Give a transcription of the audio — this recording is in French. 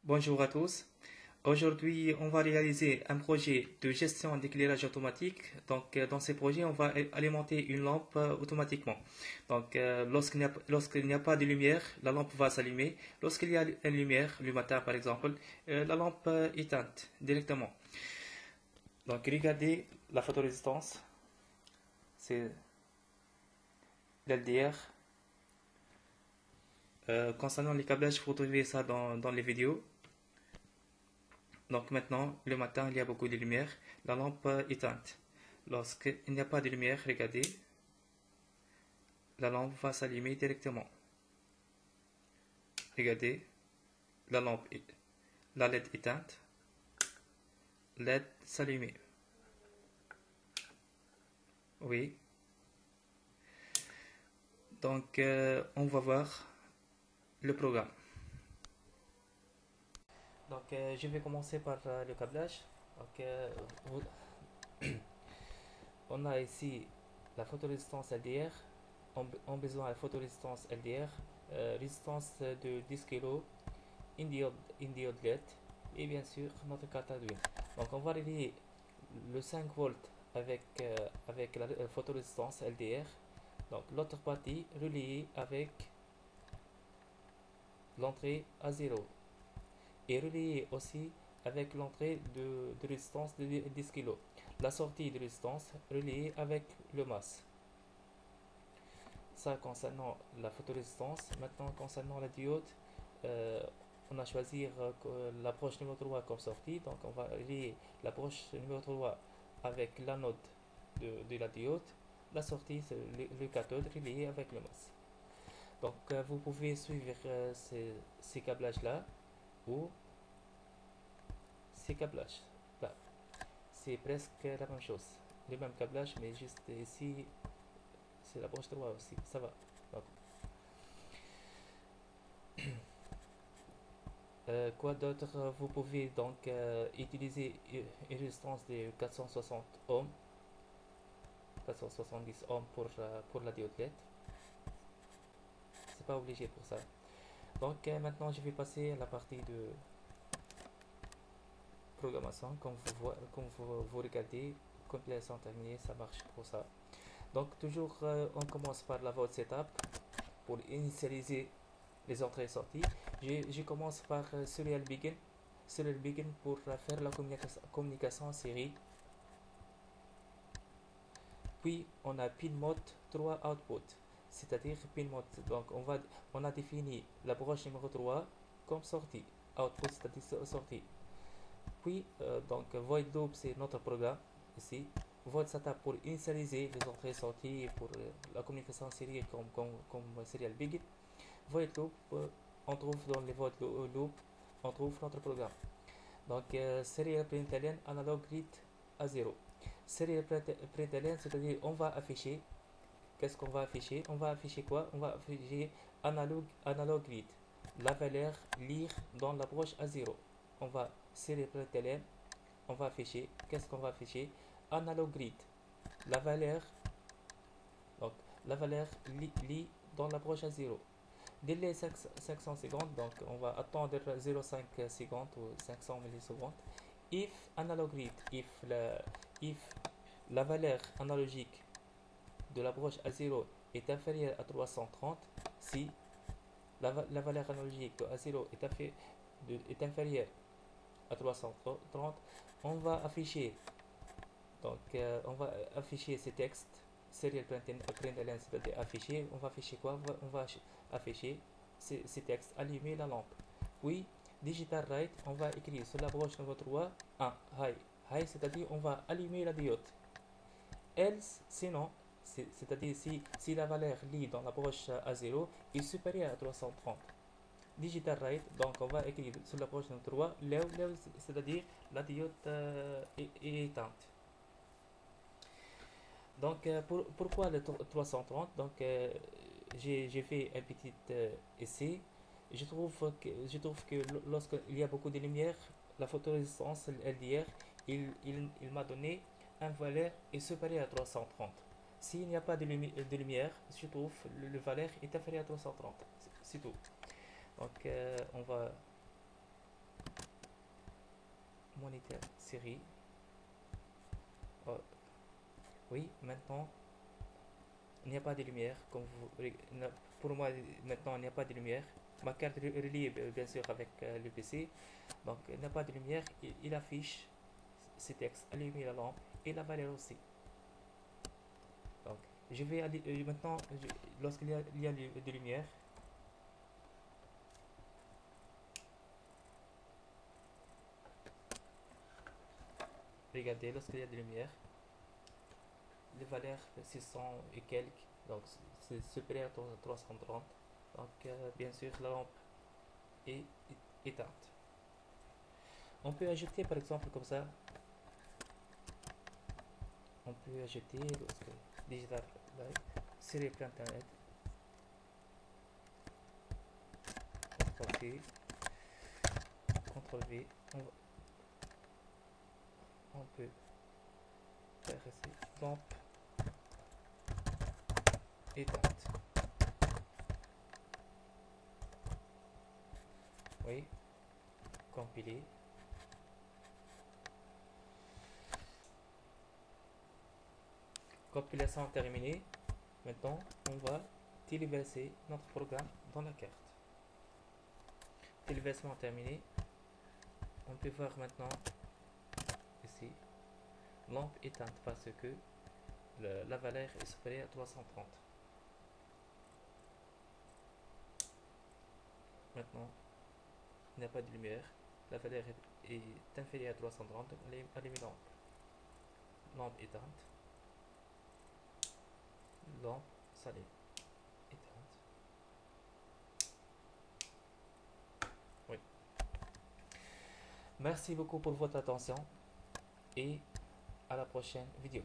Bonjour à tous. Aujourd'hui, on va réaliser un projet de gestion d'éclairage automatique. Dans ces projets, on va alimenter une lampe automatiquement. Lorsqu'il n'y a pas de lumière, la lampe va s'allumer. Lorsqu'il y a une lumière, le matin par exemple, la lampe est éteinte directement. Donc, regardez la photorésistance, c'est l'LDR. Concernant les câblages, vous trouvez ça dans les vidéos. Donc maintenant, le matin, il y a beaucoup de lumière, la lampe est éteinte. Lorsqu'il n'y a pas de lumière, regardez, la lampe va s'allumer directement. Regardez, la lampe, la LED éteinte, LED s'allumer. Oui. Donc on va voir le programme. Je vais commencer par le câblage. Donc vous- on a ici la photorésistance LDR. On a besoin de la photorésistance LDR, résistance de 10 kg, une diode LED et bien sûr notre carte Arduino. Donc on va relier le 5 volts avec la photorésistance LDR. Donc l'autre partie reliée avec l'entrée à 0 et reliée aussi avec l'entrée de résistance de 10 kg. La sortie de résistance reliée avec le masse. Ça concernant la photorésistance. Maintenant concernant la diode, euh, on a choisi l'approche numéro 3 comme sortie. Donc on va relier l'approche numéro 3 avec l'anode de la diode. La sortie, c'est le cathode relié avec le masse. Donc vous pouvez suivre ces câblages là ou ces câblages là. C'est presque la même chose. Le même câblage, mais juste ici, c'est l'approche 3 aussi. Ça va. Donc, quoi d'autre? Vous pouvez donc utiliser une résistance de 460 ohms, 470 ohms pour la diode LED. C'est pas obligé pour ça. Donc maintenant je vais passer à la partie de programmation. Comme vous regardez, compilation terminée, ça marche pour ça. Donc toujours on commence par la vote setup pour initialiser les entrées et sorties. Je commence par serial begin. Serial begin pour faire la communication en série. Puis on a pin mode 3 output, c'est-à-dire pin mode. Donc on a défini la broche numéro 3 comme sortie, output c'est-à-dire sortie. Puis void loop c'est notre programme ici. Void setup pour initialiser les entrées et sorties et pour la communication en série comme serial begin. Void loop, on trouve dans les void loop, on trouve notre programme. Donc serial println analog read à 0. Serial println, c'est-à-dire on va afficher. Qu'est-ce qu'on va afficher? On va afficher quoi? On va afficher analog read. La valeur lire dans l'approche à 0. On va serial println, on va afficher. Qu'est-ce qu'on va afficher? Analog read. La valeur, donc la valeur lit dans l'approche à 0. Délai 500 secondes, donc on va attendre 0,5 secondes ou 500 millisecondes. If analog read, if la valeur analogique de la broche à 0 est inférieure à 330, si la valeur analogique de A0 est inférieure à 330, on va afficher on va afficher ces textes serial println, c'est-à-dire afficher. On va afficher quoi? On va afficher ces textes, allumer la lampe. Puis digital write, on va écrire sur la broche numéro 3 un high. High, c'est-à-dire on va allumer la diode. Else, sinon, c'est-à-dire si la valeur lit dans la broche à 0 est supérieure à 330. Digital write, donc on va écrire sur la broche numéro 3 low, c'est-à-dire la diode est éteinte. Donc, pourquoi le 330? Donc, j'ai fait un petit essai. Je trouve que lorsqu'il y a beaucoup de lumière, la photorésistance LDR, il m'a donné un valeur est supérieur à 330. S'il n'y a pas de lumière, je trouve le valeur est inférieur à 330. C'est tout. Donc, moniteur série. Oh, oui, maintenant il n'y a pas de lumière. Comme pour moi, maintenant il n'y a pas de lumière. Ma carte relie bien sûr avec le PC. Donc il n'y a pas de lumière. Il affiche ces textes. Allumer la lampe et la valeur aussi. Donc je vais maintenant, lorsqu'il y a de lumière, regardez, lorsqu'il y a de lumière, les valeurs 600 et quelques, donc c'est supérieur à 330. Donc bien sûr la lampe est éteinte. On peut ajouter par exemple comme ça, on peut ajouter digital light sur internet, CTRL C, CTRL V, on peut faire ici lampe éteinte. Oui, compiler. Compilation terminée. Maintenant, on va téléverser notre programme dans la carte. Téléversement terminé. On peut voir maintenant ici lampe éteinte parce que la valeur est supérieure à 330. Maintenant, il n'y a pas de lumière. La valeur est inférieure à 330. Allumez lampe. Lampe éteinte. Lampe s'allume. Éteinte. Oui. Merci beaucoup pour votre attention et à la prochaine vidéo.